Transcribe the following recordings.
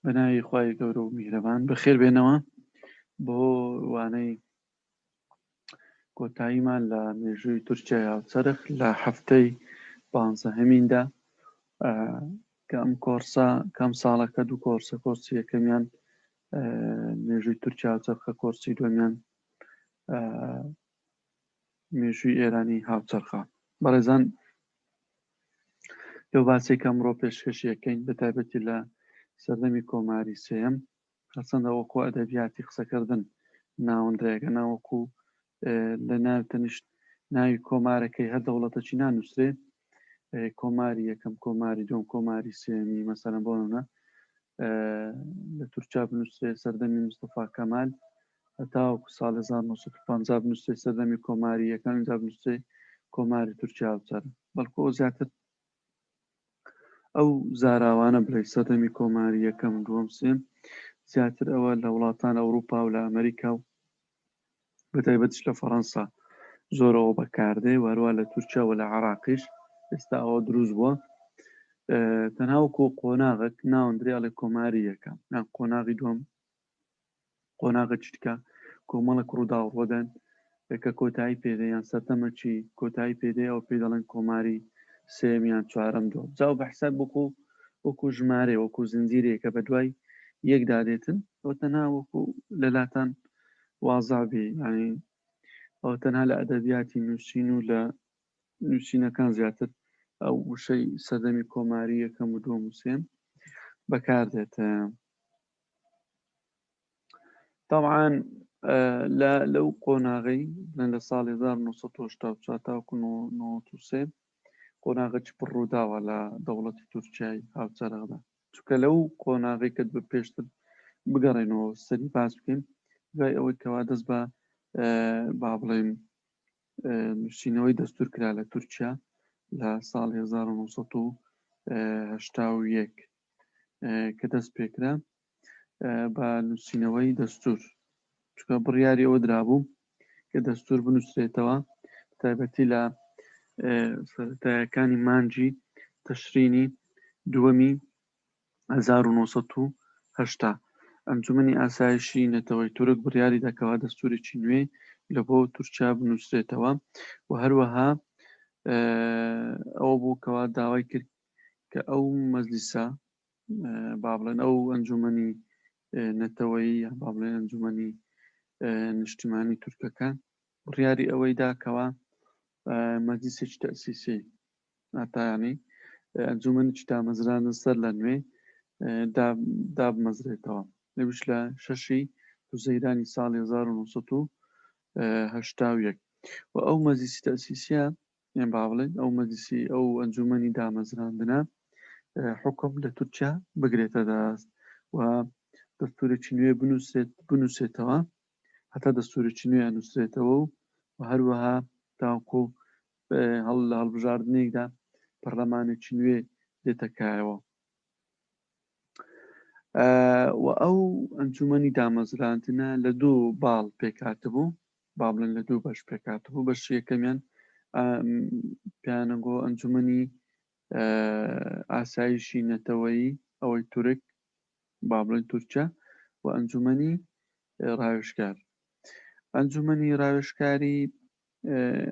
بەناوی خوای گەورە و میهرەبان بەخێر بێنەوە بۆ وانەی کۆتاییمان لە مێژووی تورکیا هاوچەرخ لە هەفتەی 15هەمیندا کە ئەم کۆرسە کەم ساڵەکە دوو کۆرسی یەکەمیان مێژووی تورکیا هاوچەرخە، کۆرسی دووەمیان مێژووی ئێرانی هاوچەرخە. بەڕێزان، لەو باسێک ئەمڕۆ پێشکەشیەکەین بە تایبەتی لە سەردەمی کۆماری سێەم، هەرچەندە وەکو ئەدەبیاتی قسەکردن ناوەندەیەکە ناوەکو لە ناو تەنیشت ناوی کۆمارەکەی هەر دەوڵەتەکی نانووسێ، کۆماری یەکەم، کۆماری دووەم، کۆماری سێمی. مەسەڵەن بۆ نمونە لە تورکیا بنووسێ سەردەمی مستەفا کەمال هەتاوەکو ساڵی 1950 بنووسێ سەردەمی کۆماری یەکەم، اینجا بنووسێ کۆماری تورکیا هاوچەرخ. بەڵکو زیاتر ئەو زاراوانە بڵێ سەردەمی کۆماری یەکەم، دووەم، سێم زیاتر ئەوە لە وڵاتان ئەوروپا و لە ئەمریکا و بەتایبەتیش لە فەڕەنسا زۆرەوە بەکاردێ، وەروە لە تورکیا و لە عێراقیش ئێستا ئەوە دروست بووە. تەنها وەکو قۆناغێک ناوەندرێ ئەڵێ کۆماری یەکەم یان قۆناغی دووەم. قۆناغێکی دیکە کۆمەڵێک ڕوودا و ڕۆدەن کە کۆتایی پێدە یان سەردەمەکی کۆتایی پێدەی ئەو پێی دەڵێن کۆماری سێم یان چوارەم دۆ. جاو بەحساب وەکو ژمارە، وەکو زنجیرێکە بە دوای یەکدا دێتن، ئەو تەنها وەکو لەلاتان وازا بێ، یعنی ئەو تەنها لە ئەدەبیاتی نووسین و لە نووسینەکان زیاتر ئەو وشەی سەردەمی کۆماری یەکەم و دووەم و سێم بەکاردێت. طبعا لەو قۆناغی لە ساڵی 1984 تاوەکو 1993 قۆناغێکی پڕ ڕووداوە لە دەوڵەتی تورکیای هاوچەرخدا. چونکە لەو قۆناغی کە بە پێشتر بگەڕێنەوە سەری باس بکەین، دوای ئەوەی کەوا دەست بە با بڵێن نووسینەوەی دەستور کرا لە تورکیا لە ساڵی 1981 کە دەست پێکرا بە نووسینەوەی دەستور، چونکە بڕیاری ئەوە درابوو کە دەستور بنووسرێتەوە تایبەتی لە سەرەتایەکانی مانجی تەشرینی دووەمی 1980 ئەنجومەنی ئاسایشی نەتەوەی تورک بڕیاری دەکەوە دەستورێکی نوێ لە بۆ تورکیا بنووسرێتەوە، و هەروەها ئەوە بوو کەوا داوای کرد کە ئەو مەجلیسە با بڵێن ئەو ئەنجومەنی نەتەوەیی یا با بڵێن ئەنجومەنی نیشتیمانی تورکەکان بڕیاری ئەوەی داکەوە مەجلیسێکی تەئسیسی ئاتایانی ئەنجومەنێکی دامەزراندن سەر لە نوێ دابمەزرێتەوە. لەویش لە 6 حوزەیرانی ساڵی 1981 و ئەو مەجلیسی تەئسیسیە یان با بڵێن ئەو مەجلیسی ئەو ئەنجومەنی دامەزراندنە حکم لە تورکیا بگرێتە دەست و دەستورێکی نوێ بنووسێتەوە، هەتا دەستورێکی نوێ ئەنووسرێتەوە و هەروەها تاوەکو لە هەڵبژاردنێکدا پەرلەمانێکی نوێ دێتەکایەوە. و ئەو ئەنجومەنی دامەزراندنە لە دوو باڵ پێکاتبوو، با بڵێن لە دوو بەش پێکاتبوو. بەشی یەکەمیان پیانەگۆ ئەنجومەنی ئاسایشی نەتەوەیی ئەوەی تورک، با بڵێن تورکیا، و ئەنجومەنی ڕاوێژکار. ئەنجومەنی ڕاوێژکاری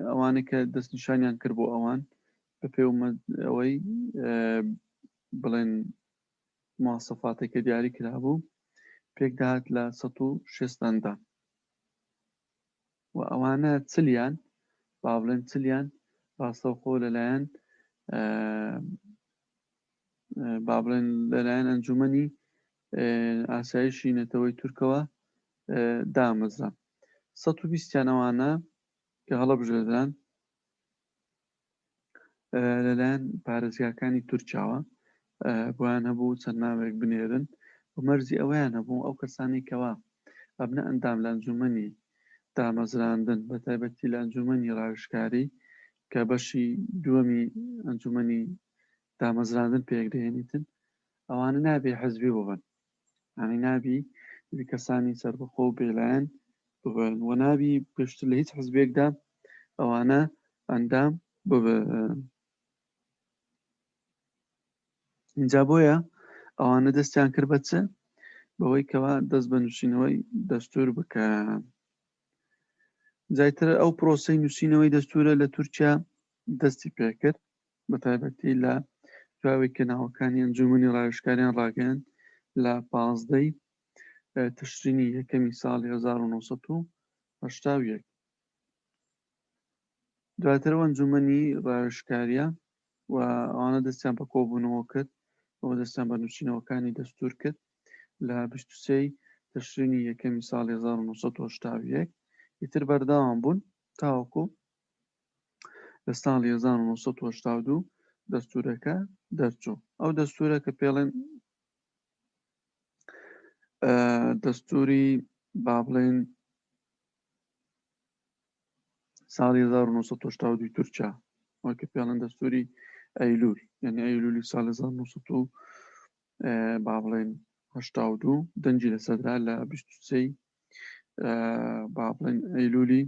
ئەوانە کە دەستنیشانیان کرد بۆ ئەوان بە پێی ئەوەی بڵێن مواصفاتێکە دیاری کرابوو پێک داهات لە 160 و ئەوانە چلیان با بڵێن چلیان ڕاستەوخۆ لەلایەن با بڵێن لەلایەن ئەنجومەنی ئاسایشی نەتەوەی تورکەوە دامەزرا. 120 ئەوانە کە هەڵەبژێردران لەلایەن پارێزگاکانی تورکیاوە بۆیان هەبوو چەند ناوێک بنێرن و مەرجی ئەویان هەبوو ئەو کەسانی کەوا ئەبنە ئەندام لە ئەنجومەنی دامەزراندن بە تایبەتی لە ئەنجومەنی ڕاوێژکاری کە بەشی دووەمی ئەنجومەنی دامەزراندن پێکدێنیتن، ئەوانە نابێ حەزبی ببن، یعنی نابی کەسانی سەربەخۆ و بێلایەن ببن و نابی پێشتر لە هیچ حەزبێکدا ئەوانە ئەندام ببن. اینجا بۆیە ئەوانە دەستیان کرد بە چ بەوەی کەوا دەست بە نووسینەوەی دەستور بکەن. جایتر ئەو پرۆسەی نووسینەوەی دەستورە لە تورکیا دەستی پێکرد بە تایبەتی لە دواوەی کە ناوەکانی ئەنجومەنی ڕاوێژکاریان ڕاگەیاند لە 15 تشرینی یەکەمی ساڵی 1970. دواتر ئەنجومەنی ڕاوێژکاریە و ئەوانە دەستیان بە کۆبوونەوە کرد ئەوە دەستیان بە نووسینەوەکانی دەستور کرد لە 23 تشرینی یەکەمی ساڵی 1970. ئیتر بەردەوام بوون تاوەکو لە ساڵی 1982 دەستورەکە دەرچوو. ئەو دەستورە کە پێڵێن دەستوری با بڵێن ساڵی 1982 تورکیا ئەوە کە پێڵێن دەستوری ئەیلول یعنی ئەیلولی ساڵی 1900 با بڵێن 82 دەنجی لەسەدرا لە 23 با بڵێن ئەیلولی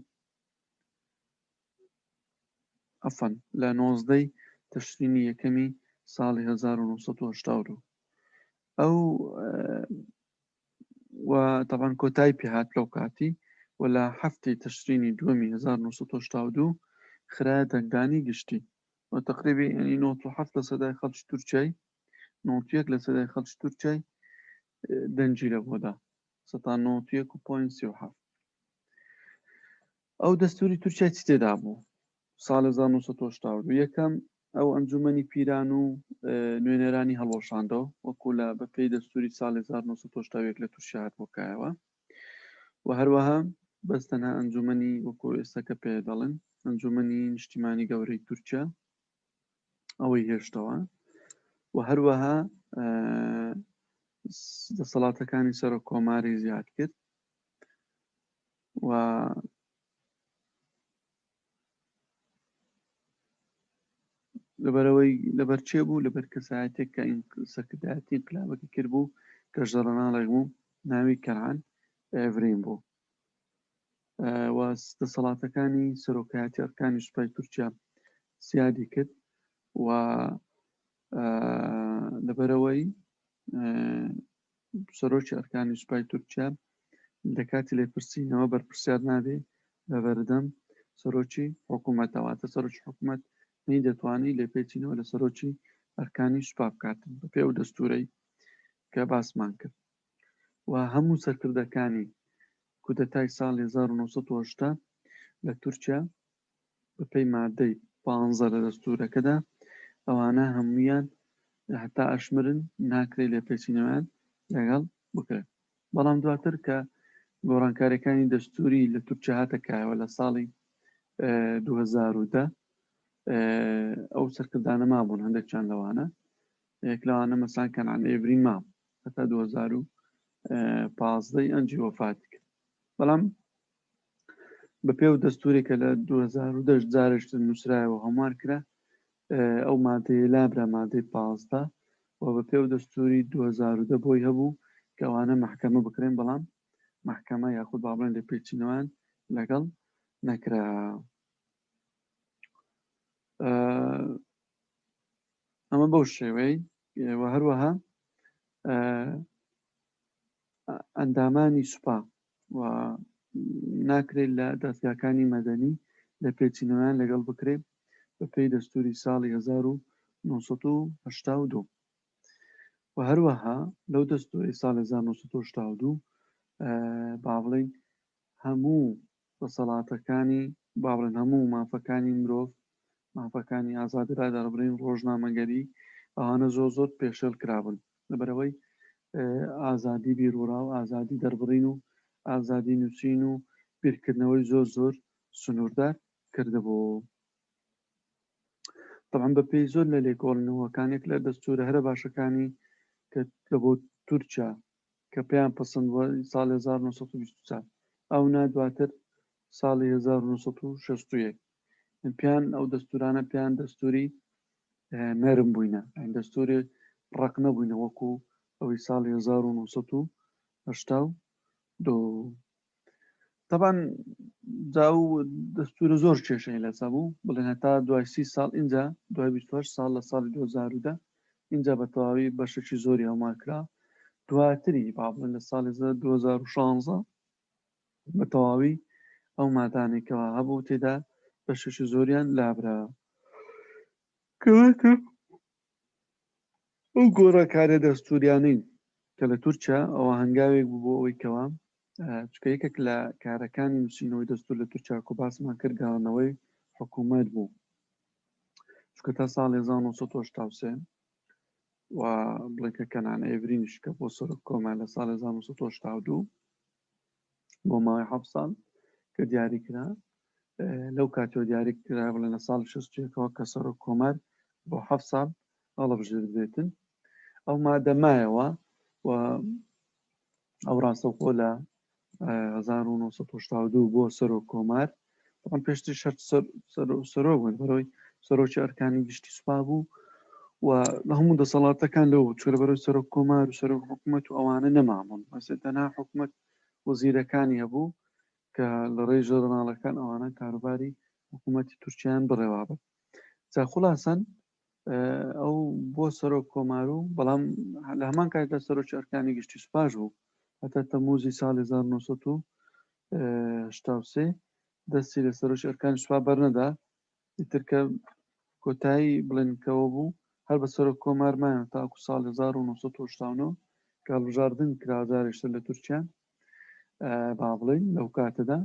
ئەفەن لە 19 تشرینی یەکەمی ساڵی 1982 ئەو و طبعا کۆتایی پێهات لەو کاتی و لە هەفتی تشرینی دووەمی 1982 خرایە دەنگدانی گشتی و تقریبی ینی 97 لە سەدای خەڵکی تورکیای 91 لە سەدای خەڵکی تورکیای دەنجی لە بۆدا 91.37. ئەو دەستوری تورکیای چی تێدا بوو ساڵی 1982 یەکەم ئەو ئەنجومەنی پیران و نوێنەرانی هەڵۆشاندەوە وەکو لە بەپێی دەستوری ساڵی 1970 لە تووشی هاتبۆکایەوە و هەروەها بەستەنها ئەنجومەنی وەکو ئێستاکە پێ دەڵێن ئەنجومەنی نیشتیمانی گەورەی تورکیا ئەوەی هێشتەوە و هەروەها دەسەڵاتەکانی سەر کۆماری زیاد کرد و لەبەرەوەی لەبەرچێ بوو لەبەر کەسایەتێک کە سەرکردایەتی انقلابەکە کرد بوو کە ژەڕەناڵێک بوو ناوی کەنعان ئێڤرین بوو و دەسەڵاتەکانی سەرۆکایەتی ئەرکانی سوپای تورکیا زیادی کرد و لەبەرەوەی سەرۆکی ئەرکانی سوپای تورکیا لە کاتی لێپرسینەوە بەرپرسیار نابێ لە بەردەم سەرۆکی حکوومەتەواتە سەرۆکی حکوومەت نەی دەتوانی لێپێچینەوە لە سەرۆکی ئەرکانی سوپا بکاتن بە پێ و دەستورەی کە باسمان کرد و هەموو سەرکردەکانی کودەتای ساڵی 1970 لە تورکیا بەپێی مادەی 15 لە دەستورەکەدا ئەوانە هەمویان هەتا ئەشمرن ناکرێت لێپێچینەوەیان لەگەڵ بکرێت بەڵام دواتر کە گۆڕانکاریەکانی دەستوری لە تورکیا هاتەکایەوە لە ساڵی 2010 ئەو سەرکردانە مابوون هەندێکیان لەوانە یەک لەوانە مەسان کەنعان ئێڤرین مام هەتا 2015 ئەنجی وەفاتی کرد بەڵام بەپێ و دەستورێکە لە 2010 جارێشتر نووسرایەوە هەموار کرا ئەو مادەیە لابرا مادەی 15 و بەپێ و دەستوری 2010 بۆی هەبوو کە ئەوانە مەحکەمە بکرێن بەڵام مەحکەمە یاخود با بڵێن لێپێچینەوەیان لەگەڵ نەکرا. ئەمە بەو شێوەی و هەروەها ئەندامانی سوپا و ناکرێت لە دەستگاکانی مەدەنی لە پێچینەوەیان لەگەڵ بکرێت بە پێی دەستوری ساڵی 1982 و هەروەها لەو دەستوری ساڵی 1982 با بڵێن هەموو دەسەڵاتەکانی با بڵێن هەموو مافەکانی مرۆڤ مافەکانی ئازادی رادەڕبرین ڕۆژنامەگەری ئەوانە زۆر پێشێل کرابن لەبەرەوەی ئازادی بیرروڕا و ئازادی دەربڕین و ئازادی نووسین و بیرکردنەوەی زۆر سنووردار کردبوو. طبعا بەپێی زۆر لە لێکۆڵنەوەکانێک لە دەستورە هەرە باشەکانی کە لە بۆ تورکیا کە پێیان پەسەند ساڵی 1920 ئەو نادواتر ساڵی 1961 پیان ئەو دەستورانە پیان دەستوری نەرم بووینە ئەین دەستوری ڕق نەبووینە وەکو ئەوەی ساڵی 1982. طبعا جاو دەستورە زۆر کێشەی لەسە بوو بڵێن هەتا دوای 30 ساڵ اینجا دوای 28 ساڵ لە ساڵی 2010 اینجا بە تەواوی بەشێکی زۆری هەماکرا دواتری با بڵێن لە ساڵی 2016 بە تەواوی ئەو مادانێکەوە هەبوو تێدا بەشێکی زۆریان لابرا کەواتە ئەو گۆڕەکارە دەستوریانەی کە لە تورکیا ئەوە هەنگاوێک بوو بۆ ئەوەی کەوا چکە یەکێک لە کارەکانی نووسینەوەی دەستور لە تورکیا کە باسمان کرد گەڕانەوەی حکوومەت بوو چکە تا ساڵی 1983 و بڵێکە کەنان ئێڤرینش کە بۆ سەرۆک کۆمەڵ لە ساڵی 1982 بۆ ماوەی 7 ساڵ کە دیاری کرا لەو کاتەوە دیاری کرا بڵێن لە ساڵی 61ەوە کە سەرۆک کۆمەر بۆ 7 ساڵ هەڵەبژێر بێتن ئەو مادە مایەوە و ئەو ڕاستەوخۆ لە 1982 بۆ سەرۆک کۆمار طبعاً پێشتر سەرۆک بوون بەرەوەی سەرۆکی ئەرکانی گشتی سوپا بوو و لە هەموو دەسەڵاتەکان لەو چۆرە بەرەوەی سەرۆک کۆمار و سەرۆک حکوومەت و ئەوانە نەمامون مەسەتەنا حکوومەت وەزیرەکانی هەبوو کە لە ڕێی ژۆرناڵەکان ئەوانە کاروباری حکوومەتی تورکیان بڕێوا بە جا خولاسەن ئەو بۆ سەرۆک کۆمار و بەڵام لە هەمان کاتدا سەرۆکی ئەرکانی گشتی سوپاش بوو هەتا تەموزی ساڵی 1983 دەستی لە سەرۆکی ئەرکانی سوپا بەرنەدا ئیترکە کۆتایی بڵێنکەوە بوو هەر بە سەرۆک کۆمارمایە تاکو ساڵی 1989 کاڵبژاردن کرازارێشتر لە تورکیا با بڵێن لەو کاتەدا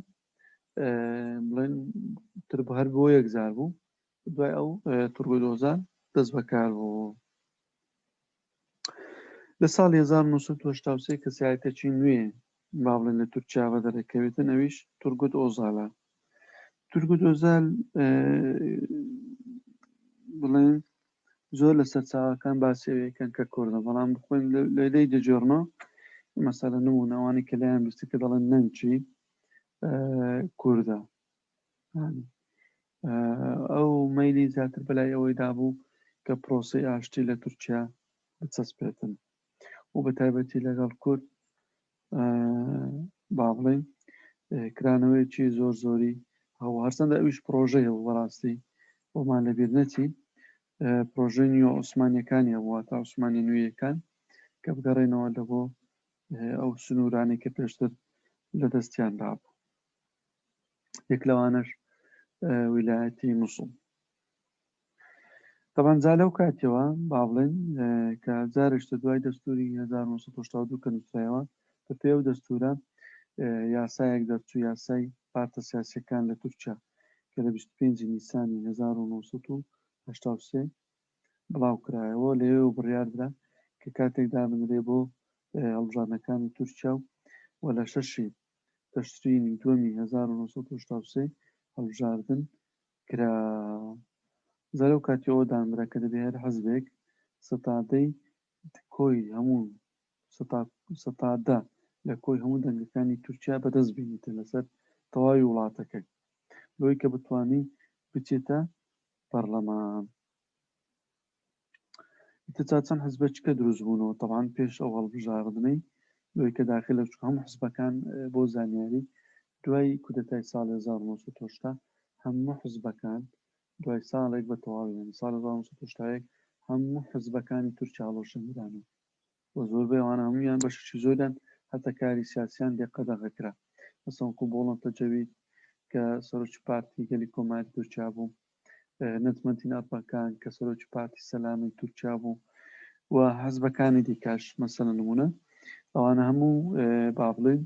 بڵێن تر هەر بۆ یەکجار بوو دوای ئەو تورگۆی دۆزان دەست بەکار بوو لە ساڵی 1983 کە سیاسەتێکی نوێ با بڵێن لە تورکیا بە دەرەکەوێتن ئەویش تورگوت ئۆزالە تورگوت ئۆزال بڵێن زۆر لە سەرچاوەکان باسیەوەیەکەن کە کوردە بەڵام بخۆین لەلەی دەجێڕنەوە مەسەلە نمونەوانی کە لایەن بیستی کە دەڵێن نەنچی کووردە ئەو مەیلی زیاتر بەلای ئەوەی دابوو کە پرۆسی ئاشتی لە تورکیا بچەسپێتن و بە تایبەتی لەگەڵ کورد با بڵێن کرانەوەیکی زۆر زۆری هەوە هەرچەندە ئەویش پرۆژەیە و بەڕاستی بۆمان لەبیر نەچی پرۆژەی نیوە عوسمانیەکانی هەبووە تا عوسمانی نوێیەکان کە بگەڕێنەوە لە بۆ ئەو سنوورانی کە پێشتر لە دەستیاندا بوو یەک لەوانەش ویلایەتی موسڵ طبعاً جا لەو کاتەوە با بڵێن کە جارێشتە دوای دەستوری 1982 کە نووسرایەوە بە پێی ئەو دەستورە یاسایەک دەرچوو یاسای پارتە سیاسیەکان لە تورکیا کە لە 25 نیسانی 1983 بڵاو کرایەوە لەوێ بڕیاردرا کە کاتێک دابنرێ بۆ هەڵبژاردنەکانی تورکیا و لە 6 تەشرینی دووەمی 1983 هەڵبژاردن کرا زەرەو کاتیەوە دامرا کە دەبێ هەر حەزبێک سەتادەی کۆی هەموو سەتادە لە کۆی هەموو دەنگەکانی تورکیا بەدەست بینیتە لەسەر تەواوی وڵاتەکەی لۆی کە بتوانی بچێتە پەرلەمان چەند حزبەچکە دروست بوونەوە طبعاً پێش ئەو هەڵبژاردنەی لۆی کە داخل لە هەموو حزبەکان بۆ زانیاری دوای کودەتای ساڵی 1980 هەموو حزبەکان دوای ساڵێک بە تەواوی ساڵی 1980 هەموو حزبەکانی تورکیا هەڵەشێنرانەوە و زۆربەی ئەوانە هەموویان بەشێکی زۆریان هەتا کاری سیاسیان لێقەدەغەکرا مەسەڵەن بۆڵەتە جەوید کە سەرۆکی پارتی گەلی کۆماری تورکیا بوو نەجمەدین ئەربەکان کە سەرۆکی پارتی سەلامی تورکیا بوو و حزبەکانی دیکەش مەسەلەن نمونە ئەوانە هەموو با بڵێن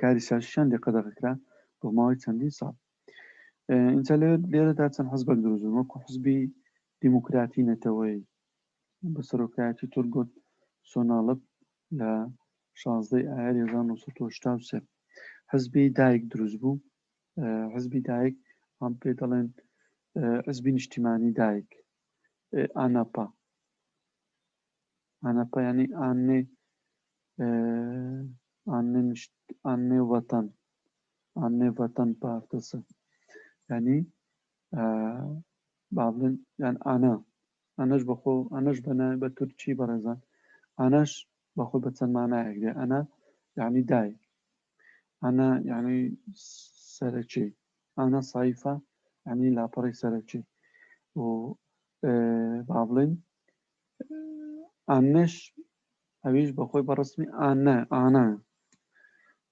کاری سیاسییان لێقەدەغەکرا بۆ ماوەی چەندین ساڵ ئینجا لێرەدا چەند حزبەک دروست بوون وەکو حزبی دیموکراتی نەتەوەی بە سەرۆکایەتی تورگوت سۆناڵپ لە 16 ئایاری 1983 حزبی دایک دروست بوو حزبی دایک هەم پێ دەڵێن حزبی نیشتیمانی دایک ئاناپا یعنی ئانێ ڤەتەن پارتەسە یعنی با بڵێن یان ئانەش بەخۆ ئەنەش بە تورکی بەڕێزان ئانەش بەخۆ بە چەند مانایەک دێ ئەنا یعنی دایک ئەنا یعنی سەرەکی ئەنا سایفە یعنی لاپەڕی سەرەکی و با بڵێن ئانەش ئەویش بەخۆی بەڕسمی ئانە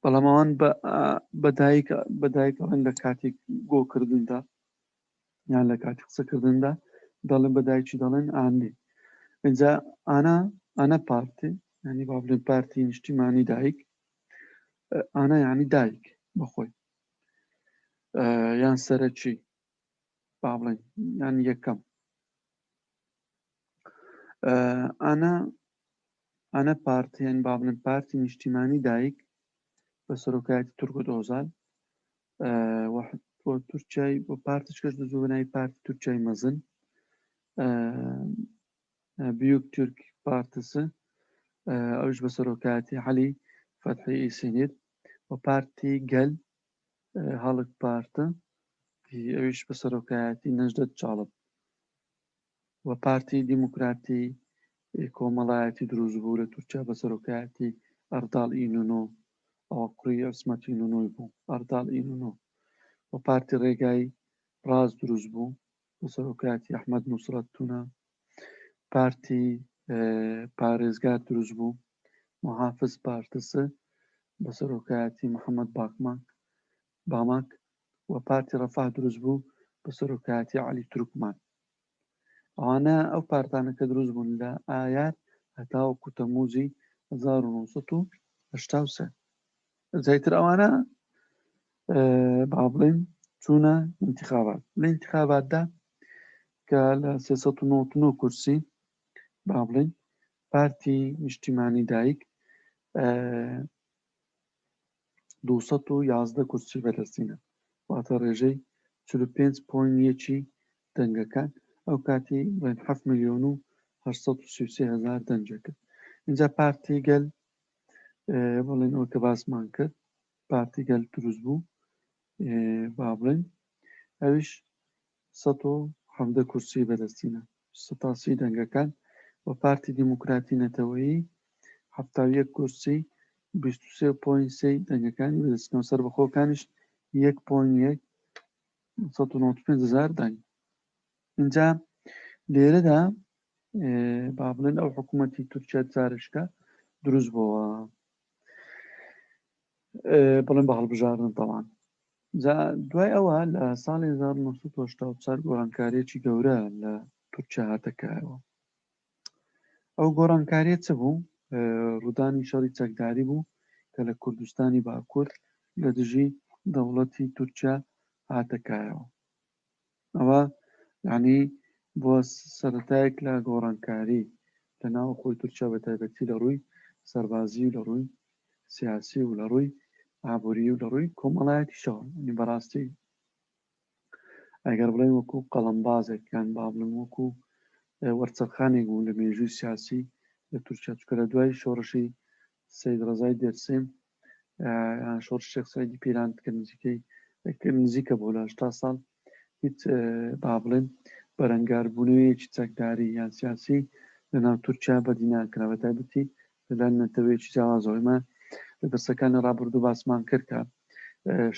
بەڵام ئەوان بەدایکەوەن لە کاتێک گۆکردندا یان لە کاتی قسەکردندا دەڵێن بەدایکی دەڵێن ئاندێ اینجا ئانە پارتێ ینی با بڵێن پارتی نیشتیمانی دایک ئانە یعنی دایک بەخۆی یان سەرەکی با بڵێن یان یەکەم ئانە پارتیان با بڵێن پارتی نیشتیمانی دایک بە سەرۆکایەتی تورکۆت ئۆزال بۆ تورکیای بۆ پارتش کەس دەزوو بەناوی پارتی تورکیای مەزن بیوک تورک پارتسە ئەوش بە سەرۆکایەتی عەلی فەتحی ئیسینیر و پارتی گەل هەڵک پارتە ئەوش بە سەرۆکایەتی نەجدەت چاڵب و پارتی دیموکراتی کۆمەڵایەتی دروستبوو لە تورکیا بە سەرۆکایەتی ئەرداڵ ئینونۆ ئەوە کوڕی عوسمەت ئینونۆی بوو ئەرداڵ ئینونۆ و پارتی ڕێگای ڕاست دروست بوو بە سەرۆکایەتی ئەحمەد نوسرەت تونە پارتی پارێزگار دروست بوو محافز پارتسە بە سەرۆکایەتی محەممەد باماک و پارتی ڕەفاه دروست بوو بە سەرۆکایەتی عەلی تورکمان ئەوانە ئەو پارتانەکە دروست بوون لە ئایار هەتاوەکو تەمموزی 1970 جایتر ئەوانە با بڵێن چوونە انتخابات لە انتخاباتدا کە لە 399 کورسی با بڵێن پارتی نیشتیمانی دایک 211 کورسی بەدەستینە واتە ڕێژەی 45.1 دەنگەکان ئەو کاتی بڵێن 7,833,000 دەنجەکرد اینجا پارتی گەل بڵێن ئەوە کە باسمان کرد پارتی گەل دروست بوو با بڵێن ئەویش 117 کورسی بەدەستینە 180 دەنگەکان و پارتی دیموکراتی نەتەوەیی 71 کورسی 23.3 دەنگەکانی بەدەستینەوە سەر بەخۆکانیش 1,195,000 دەنگ اینجا لێرەدا با بڵێن ئەو حکوومەتی تورکیا جارشکە دروست بووە بڵێن بە هەڵبژاردن تەوان دوای ئەوە لە ساڵی 1984 گۆڕانکاریەکی گەورە لە تورکیا هاتەکایەوە ئەو گۆڕانکاریە چ بوو ڕوودانی شەڕی چەکداری بوو کە لە کوردستانی باکوور لە دژی دەوڵەتی تورکیا هاتەکایەوە ئەوە یعنی بۆ سەرەتایەک لە گۆڕانکاری لە ناو خۆی تورکیا بە تایبەتی لە ڕووی سەربازی و لە ڕووی سیاسی و لە ڕووی ئابووری و لە ڕووی کۆمەڵایەتیشەوە بەڕاستی ئەگەر بڵێن وەکو قەڵەمبازێک یان با بڵێن وەکو وەرچەرخانێک بوو لە مێژووی سیاسی لە تورکیا چکە لە دوای شۆڕشی سەید ڕەزای دێرسێم شۆڕش شێخ سەعیدی پێران کە نزیکە بۆ لە 80 ساڵ هیچ با بڵێن بەرەنگاربوونەوەیەکی چەکداری یان سیاسی لە ناو تورکیا بەدی ناکرا بە تایبەتی لەلایەن نەتەوەیەکی جیاوازەوە ئێمە لە دەرسەکانی ڕابردوو باسمان کرد کە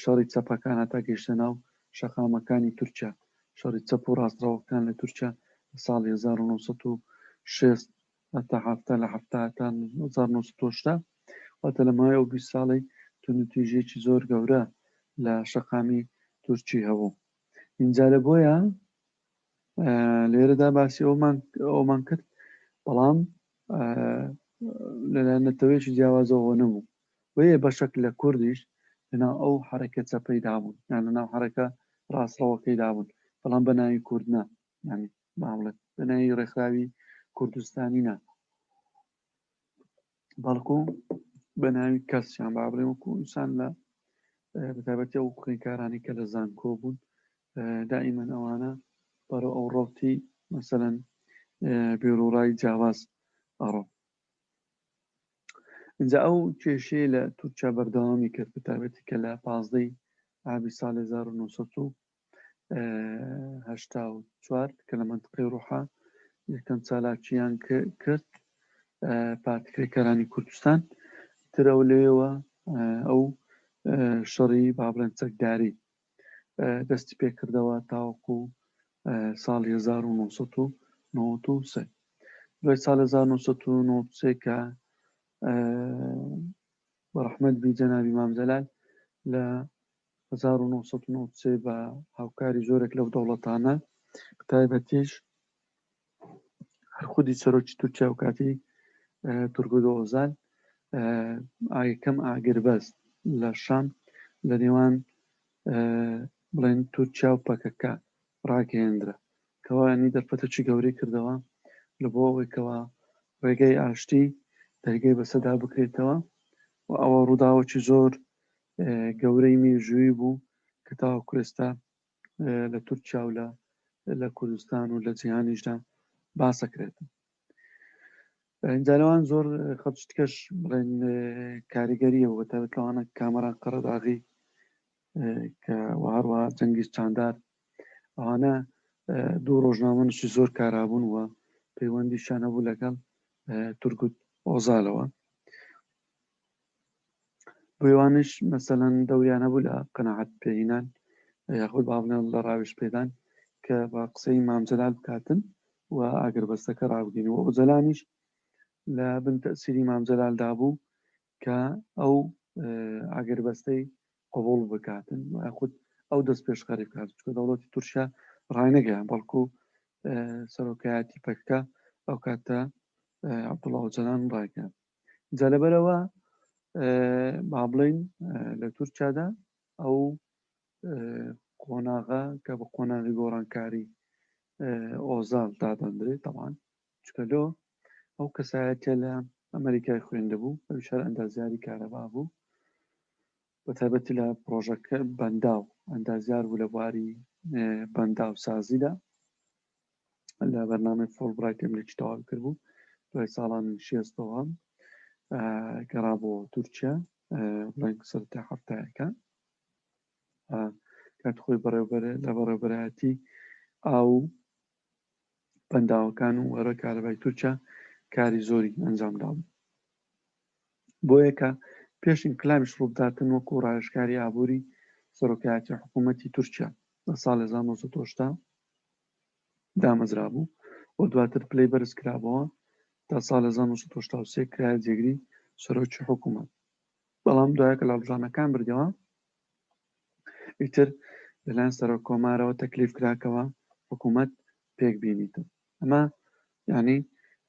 شەڕی چەپەکان هەتا گەیشتە ناو شەقامەکانی تورکیا شەڕی چەپ و ڕاستڕەوەکان لە تورکیا لە ساڵی 1960 هەتا هەفتە لە هەفتە تا 1980 واتە لە ماوەی ئەو 20 ساڵی توندوتیژیەکی زۆر گەورە لە شەقامی تورکی هەبوو اینجا لە بۆیە لێرەدا باسی ئەومان کرد بەڵام لەلایەن نەتەوەیەکی جیاوازەوە نەبوو وەیە بەشێک لە کوردیش لەناو ئەو حرەکە چەپەیدا بوون یان لەناو حرەکە ڕاستڕەوەکەیدا بوون بەڵام بە ناوی کورد نا یعنی با بڵێن بە ناوی ڕێکخراوی کوردستانی نا بەڵکو بە ناوی کەسیان با بڵێن وەکو ئینسان لە بەتایبەتی ئەو خوێندکارانی کە لە زانکۆ بوون دائیمەن ئەوانە بەرەو ئەو ڕۆتی مەسەلەن بێڕوڕایی جیاواز ئەڕۆ اینجا ئەو کێشەیە لە تورکیا بەردەوامی کرد بەتایبەتی کە لە 15 ئابی ساڵی 1984 کە لە مەنتقەی ڕۆحا یەکەم چالاکییان کرد پارتیکەرانی کوردستان تر ئەو لێەوە ئەو شەڕی با بڵێن چەکداری دەستی پێکردەوە تاوەکو ساڵی 1990 1993 دوای ساڵ 1993 کە بەڕەحمەت بی جەنابی مامزەلال لە 1993 بە هاوکاری زۆرێک لەو دەوڵەتانە بەتایبەتیش هەر خودی سەرۆکی تورکیا و کاتی تورگۆد ئۆزال یەکەم ئاگربەست لە شام لە نێوان بڵێن تورکیا و پەکەکە ڕاگەیەندرا کەوانی دەرفەتەکی گەورەی کردەوە لە بۆ ئەوەیەکەوە ڕێگەی ئاشتی دەرگای بەسەدا بکرێتەوە و ئەوە ڕووداوەکی زۆر گەورەی مێژووی بوو کە تاوەکو ئێستا لە تورکیا و لە کوردستان و لە جیهانیشدا باسەکرێت. ئەنجالەوان زۆر خەڵکیش بڵێن کاریگەریەوە بەتایبەت لەوانە کامەران قەرەداغی کە هەروە جەنگیز چاندار ئەوانە دوو ڕۆژنامە نووسی زۆر کارابوون وە پەیوەندیشان هەبوو لەگەڵ تورگوت ئۆزالەوە بۆیوانش مەسەلەن دەوریان هەبوو لە قەناعەت پێهێنان یاخود با بڵێن لە ڕاوێژ پێدان کە بە قسەی مامجەلال بکاتن و ئاگربەستەکە ڕابگەین و ئۆزەلانیش لە بن تەسیری مامجەلالدا بوو کە ئەو ئاگربەستەی قبوڵ بکاتن یاخود ئەو دەست پێشخەری بکات چکە دەوڵەتی تورکیا ڕاینەگەیان بەڵکو سەرۆکایەتی پەکەکە ئەو کاتە عەبدوڵڵا ئۆجەلان ڕایگەیاند. جا لەبەرەوە با بڵێن لە تورکیادا ئەو قۆناغە کە بە قۆناغی گۆڕانکاری ئۆزال دادەندرێت تەمان چکە لۆ ئەو کەسایەتە لە ئەمریکای خوێندە بوو ئەویش هەر ئەندازیاری کارەبا بوو بەتایبەتی لە پرۆژەکە بەنداو ئەندازیار بوو لە بواری بەنداو سازیدا لە بەرنامەی فۆڵبرایت ئەمریکی تەواو کرد بوو دوای ساڵانی 60ەوە گەڕا بۆ تورکیا بڵێن سەرەتا هەفتەیەکە کات خۆی لە بەڕێوەبەرایەتی ئاو بەنداوەکان و وەرە کارەبای تورکیا کاری زۆری ئەنجامدا بوو بۆیە کە پێش ئینقلابیش ڕووداتن وەکو ڕایشکاری ئابووری سەرۆکایەتی حکوومەتی تورکیا لە ساڵی 1980 دامەزرا بوو و دواتر پلەی بەرز کرابەوە تا ساڵی 1983 کرایە جێگری سەرۆکی حکوومەت بەڵام دوایە کە لاڵژانەکان بردەوە ئیتر لەلایەن سەرۆککۆمارەوە تەکلیف کراکەوە حکوومەت پێک بینیتن ئەمە یعنی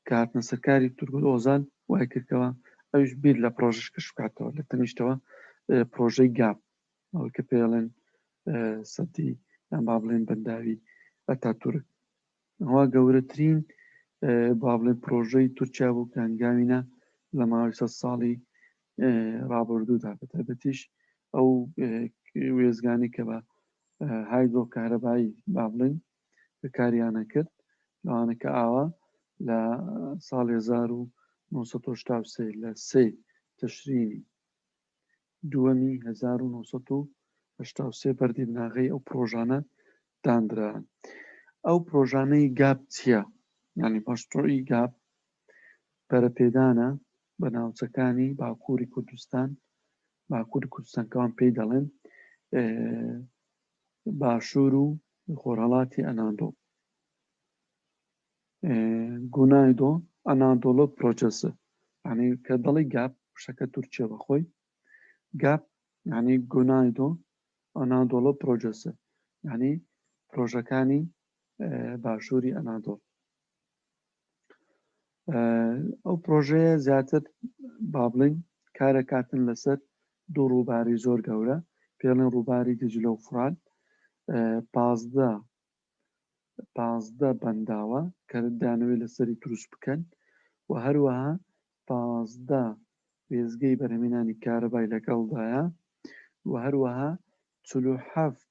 کە هاتنە سەرکاری تورگوت ئۆزال وای کردکەوە ئەویش بیر لە پرۆژەش کەش بکاتەوە لە تەنیشتەوە پرۆژەی گاپ ئەوە کە پێڵێن سەدی یان با بڵێن بەنداوی ئەتاتورک ئەوە گەورەترین با بڵێن پرۆژەی تورکیا بوو کە هەنگاوینە لە ماوەی 100 ساڵی ڕابردوودا بەتایبەتیش ئەو وێزگانی کە بە هایدرۆ کارەبایی با بڵێن کاریانە کرد لەوانە کە ئاوا لە ساڵی 1983 لە 3 تەشرینی دووەمی 1983 بەردی بناغی ئەو پرۆژانە دانران ئەو پرۆژانەی گاپ چییە؟ یعنی پاشتۆی گاپ پەرەپێدانە بە ناوچەکانی باکووری کوردستان کەوان پێی دەڵێن باشوور و خۆرهەڵاتی ئەنادۆڵ گونایدۆ ئەنادۆڵە پرۆجەسە یعنی کە دەڵی گاپ شەکە تورکیا بەخۆی گاپ یعنی گونایدۆ ئەنادۆڵە پرۆجەسە یعنی پرۆژەکانی باشووری ئەنادۆڵ ئەو پرۆژەیە زیاتر با بڵێن کارەکاتن لەسەر دوو ڕووباری زۆر گەورە پێڵێن ڕووباری دجلە و فرات 15 بەنداوە کە دانەوێت لەسەری دروست بکەن و هەروەها 15 وێزگەی بەرهەمهێنانی کارەبای لەگەڵدایە و هەروەها 47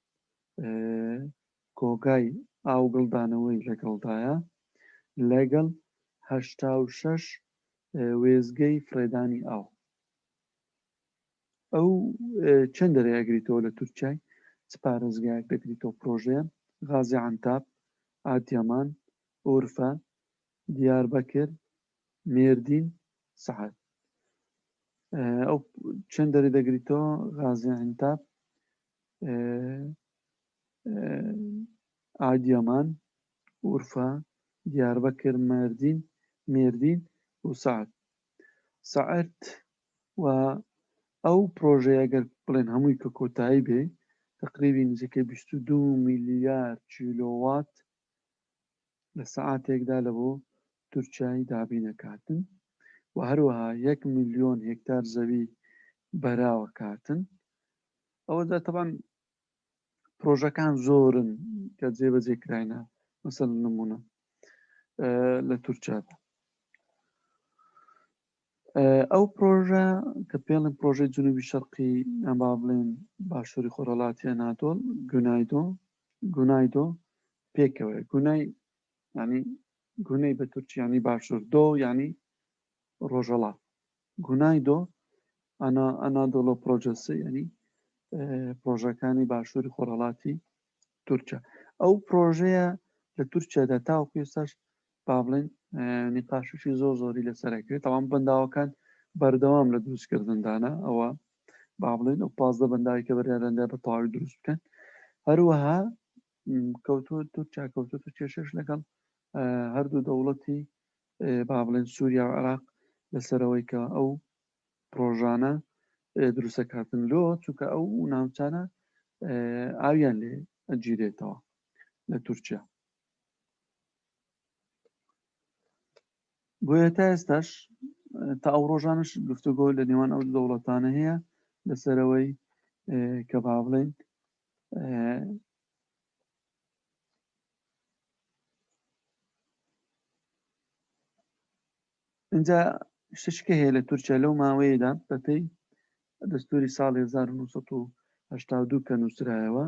کۆگای ئاوگڵدانەوەی لەگەڵدایە لەگەڵ 86 وێزگەی فرێدانی ئاو ئەو چەند دەرەیەگریتەوە لە تورکیای چ پارێزگایەک دەگریتەوە پرۆژەیە غازی عەنتاب ئادیامان ئورفا دیاربەکر مێردین سەعەد ئەو چەند دەرە دەگریتەوە غازی عەنتاب ئادیامان ئورفا دیاربەکر، مێردین و سەعەت و ئەو پرۆژەیە ئەگەر بڵێن هەمووی کە کۆتایی بێ تقریبی نزیکەی 22 میلیارد کیلۆوات لە سەعاتێکدا لە بۆ تورکیای دابینەکاتن و هەروەها 1 ملیۆن هێکتار زەوی بەراوە کاتن. ئەوەدا تەبان پرۆژەکان زۆرن کە جێبەجێکراینە مەسەڵ نمونە لە تورکیادا. ئەو پرۆژە کە پێڵم پرۆژەی جنوبی شەرقی با بڵێن باشووری خۆرهەڵاتی ئەناتۆڵ گونایدۆ پێکەوەی گونای ینی گونەی بە تورکیانی باشوور دۆ ینی ڕۆژهەڵات گونایدۆ ئەنادۆڵۆ پرۆژەسە ینی پرۆژەکانی باشووری خۆرهەڵاتی تورکیا. ئەو پرۆژەیە لە تورکیادا تاوەکو ئێستاش با بڵێن نیقاششی زۆری لەسەرەکرێت تەواو بەنداوەکان بەردەوام لە دروستکردندانە ئەوە با بڵێن ئەو 15 بەنداوی کە بەریارەندا بە تەواوی دروست بکەن. هەروەها تورکیا کەوتوتە کێشەش لەگەڵ هەردوو دەوڵەتی با بڵێن سووریا و عێراق لەسەرەوەی کە ئەو پرۆژانە دروستەکاتن لۆ چونکە ئەو ناوچانە ئاویان لێ ئەگیرێتەوە لە تورکیا. بۆیە تا ئێستاش تا ئەو ڕۆژانش گفتوگۆ لە نێوان ئەو دەوڵەتانە هەیە لەسەرەوەی کە با بڵێن اینجا شتێکە هەیە لە تورکیا لەو ماوەیەدا بەپێی دەستوری ساڵی 1982 کە نووسرایەوە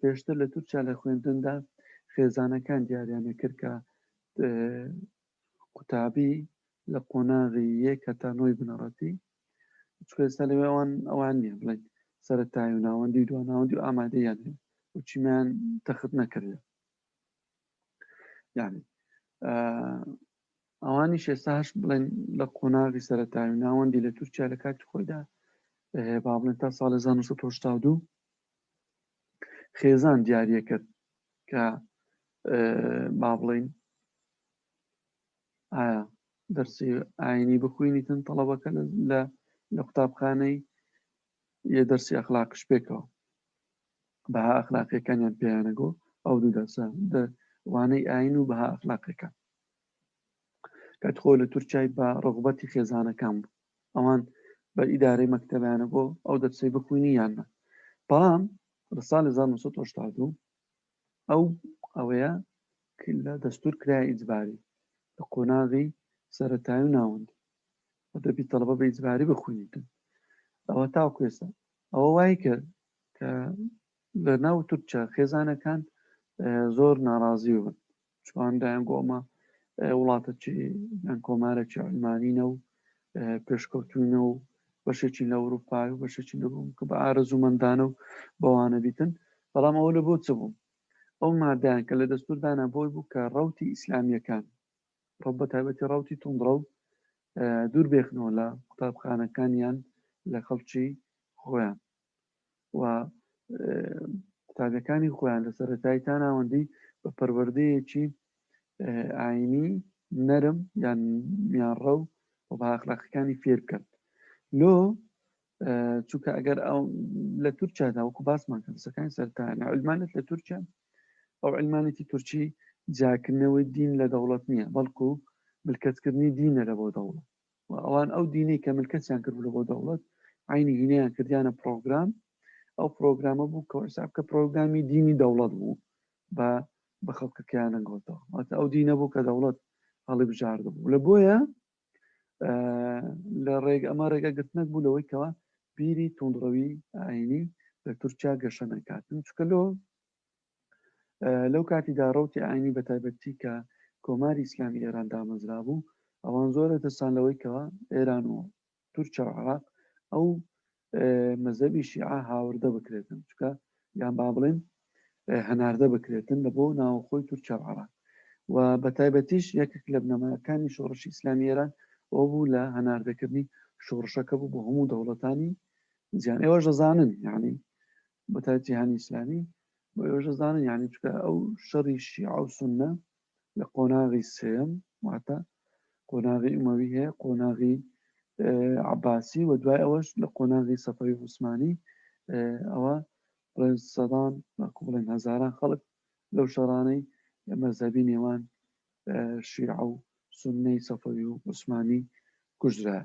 پێشتر لە تورکیا لە خوێندندا خێزانەکان دیاریانە کرد کە قوتابی لە قۆناغی 1 هەتا 9 بنەڕەتی ئێستا لەوێ ئەوان نییە بڵێن سەرەتای و ناوەندی و دواناوەندی و ئامادەیان هەیە و چیمیان تەخت نەکردێت. یعنی ئەوانیش ئێستاش بڵێن لە قۆناغی سەرەتای و ناوەندی لە تورکیا لە کاتی خۆیدا با بڵێن تا ساڵی 1982 خێزان دیاریە کرد کە با بڵێن ئایا دەرسی ئاینی بخوێنیتن تەڵەبەکە لە قوتابخانەی یە دەرسی ئەخلاقش پێکەوە بەها ئەخلاقیەکانیان پێیانەگۆ ئەو دوو دەرسە وانەی ئاین و بەها ئەخلاقیەکان کات خۆ لە تورکیای بە ڕغبەتی خێزانەکان بوو ئەوان بە ئیدارەی مەکتەبیانە بۆ ئەو دەرسەی بخوێنی یاننا. بەڵام لە ساڵی 1982 ئەوەیە لە دەستور کرای ئیجباری لە قۆناغی سەرەتای و ناوەندی دەبی تەڵەبە بە ئیجباری بخوێنیتن. ئەوە تاوەکو ئێستا ئەوە وای کرد کە لە ناو تورکیا خێزانەکان زۆر ناڕازی بوون چوان دایان گۆمە وڵاتە یان کۆمارێکی عولمانینە و پێشکەوتوونە و بەشێکی لە ئەوروپای و بەشێکی لەبووم کە بە ئارەزوومەندانە و بەوانە بیتن. بەڵام ئەوە لە بۆ چ بوو ئەو مادەیان کە لە دەستوردانا بۆی بوو کە ڕەوتی ئیسلامیەکان بە تایبەتی ڕەوتی توندڕە و دوور بێخنەوە لە قوتابخانەکانیان لە خەڵکی خۆیان و قوتابیەکانی خۆیان لە سەرەتای تا ناوەندی بە پەروەردەیەکی ئاینی نەرم یان میانڕە و بە ئەخلاقیەکانی فێر بکەن لۆ چونکە ئەگەر ئەو لە تورکیادا وەکو باسمان کە دەسەکانی سەرەتاییانە عولمانیت لە تورکیا ئەو عولمانێتی تورکی جاکردنەوەی دین لە دەوڵەت نییە بەڵکو ملکەتکردنی دینە لە بۆ دەوڵەت و ئەوان ئەو دینەی کە ملکەتیان کرد لە بۆ دەوڵەت عینی هینەیان کردیانە پرۆگرام ئەو پرۆگرامە بوو کە حساب کە پرۆگرامی دینی دەوڵەت بوو بە خەڵکەکەیان نەگۆتەوە ئەو دینە بوو کە دەوڵەت هەڵی بژاردە بوو لە بۆیە لە ئەمە ڕێگەگرتنەک بوو لەوەی کەەوە بیری توندڕەوی ئاینی لە تورکیا گەشە نەکاتن چکە لەو کاتیدا ڕەوتی ئاینی بە تایبەتی کە کۆماری ئیسلامی ئێران دامەزرا بوو ئەوان زۆرە دەستان لەوەی کەەوە ئێران و تورکیا و عێراق ئەو مەزهەبی شیعە هاوردە بکرێتن چکە یان با بڵێن هەناردە بکرێتن لە بۆ ناوخۆی تورکیا و عێراق و بە تایبەتیش یەکێک لە بنەماکانی شۆڕشی ئیسلامی ئێران ئەو بوو لە هەناردەکردنی شۆڕشەکە بوو بۆ هەموو دەوڵەتانی جیان ئێوەش دەزانن یعنی بەتایبەتی جیهانی ئیسلامی بۆ ئێوەش دەزانن یعنی چکە ئەو شەڕی شیعە و سوننە لقۆناغی سێم واتە قۆناغی ئومەوی هەیە قۆناغی عباسی و دوای ئەوەش لە قۆناغی سەفەوی عوسمانی ئەوە سەدان بڵێن هەزاران خەڵک لەو شەڕانەی مەذهبی نێوان شیعە و سوننەی سەفەوی و عوسمانی کوژرا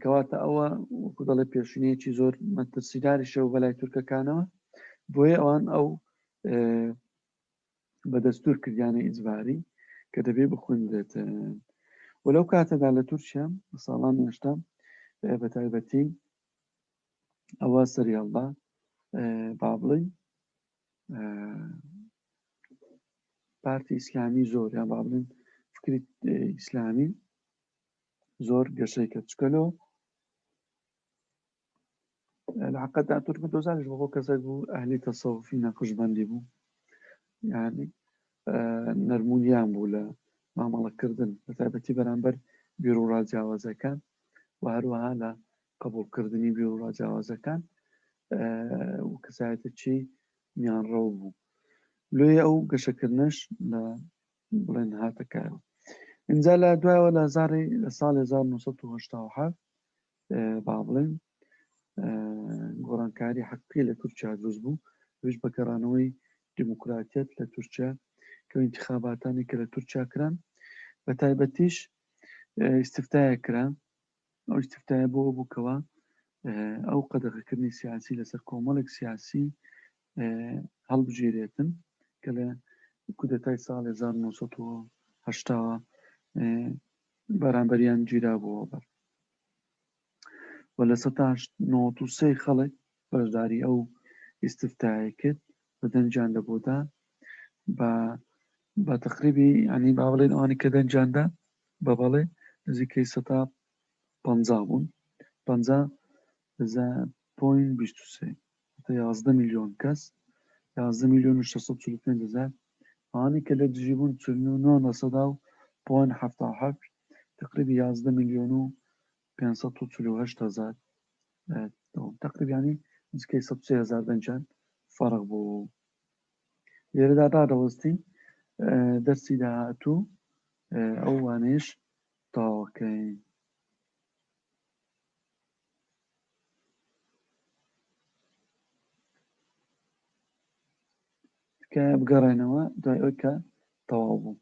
کەواتە ئەوە وەکو دەڵێ پێشینەیەکی زۆر مەترسیداری شەو بەلای تورکەکانەوە بۆیە ئەوان ئەو بە دەستور کردیانە ئیجباری کە دەبێ بخوێنرێتن وەلەو کاتەدا لە تورکیا لە ساڵان هێشتا بە تایبەتی ئەوە سەریاڵدا با بڵێین پارتی ئیسلامی زۆر یان با بڵێن فکری ئیسلامی زۆر گەشەی کرد چکەلۆ لە حقیقەتدا تورک دۆزارش بۆ کەسێک بوو ئەهلی تەسەوفی نەخشبەندی بوو یعنی نەرمونیان بوو لە مامەڵەکردن بە تایبەتی بەرامبەر بیرۆڕاجیاوازەکان و هەروەها لە قبولکردنی بیرۆڕاجیاوازەکان و کەسایەتێکی میانڕەو بوو لێ ئەو گەشەکردنش لە بڵێن هاتەکایەوە اینجا لە دوایەوە لە ساڵی 1970 با بڵێن گۆڕانکاری حەقیقی لە تورکیا دروست بوو وش بەگەڕانەوەی دیموکراتیەت لە تورکیا کە انتخاباتانی کە لە تورکیا کران بە تایبەتیش ئیستفتایە کران ئەو ئیستفتایە بۆ بووکەوە ئەو قەدەغەکردنی سیاسی لەسەر کۆمەڵێک سیاسی هەڵبژێرێتن کە لە کودەتای ساڵی 1970 بەرامبەریان گیرا بووە بەر و لە 1993 خەڵک بەشداری ئەو ئیستفتایە کرد بە دەنجان لەبۆدا بە تقریبی ینی با بڵێن ئەوانی کە دەنجاندا بە بەڵێ نزیکەی 150 بوون 50.23 11 میلیۆن کەس 11,645,000 ئەوانی کە لە دژی بوون 49.77 تقریبی 11,548,000 تقریبانی نزیکەی 130,000 دەنجان فەرق بوو لێرەدا دادەوەستین دەرسی داهاتوو ئەو وانەیەش تاوەکەین کە بگەڕێنەوە دوای ئەوەی کە تەواو بوو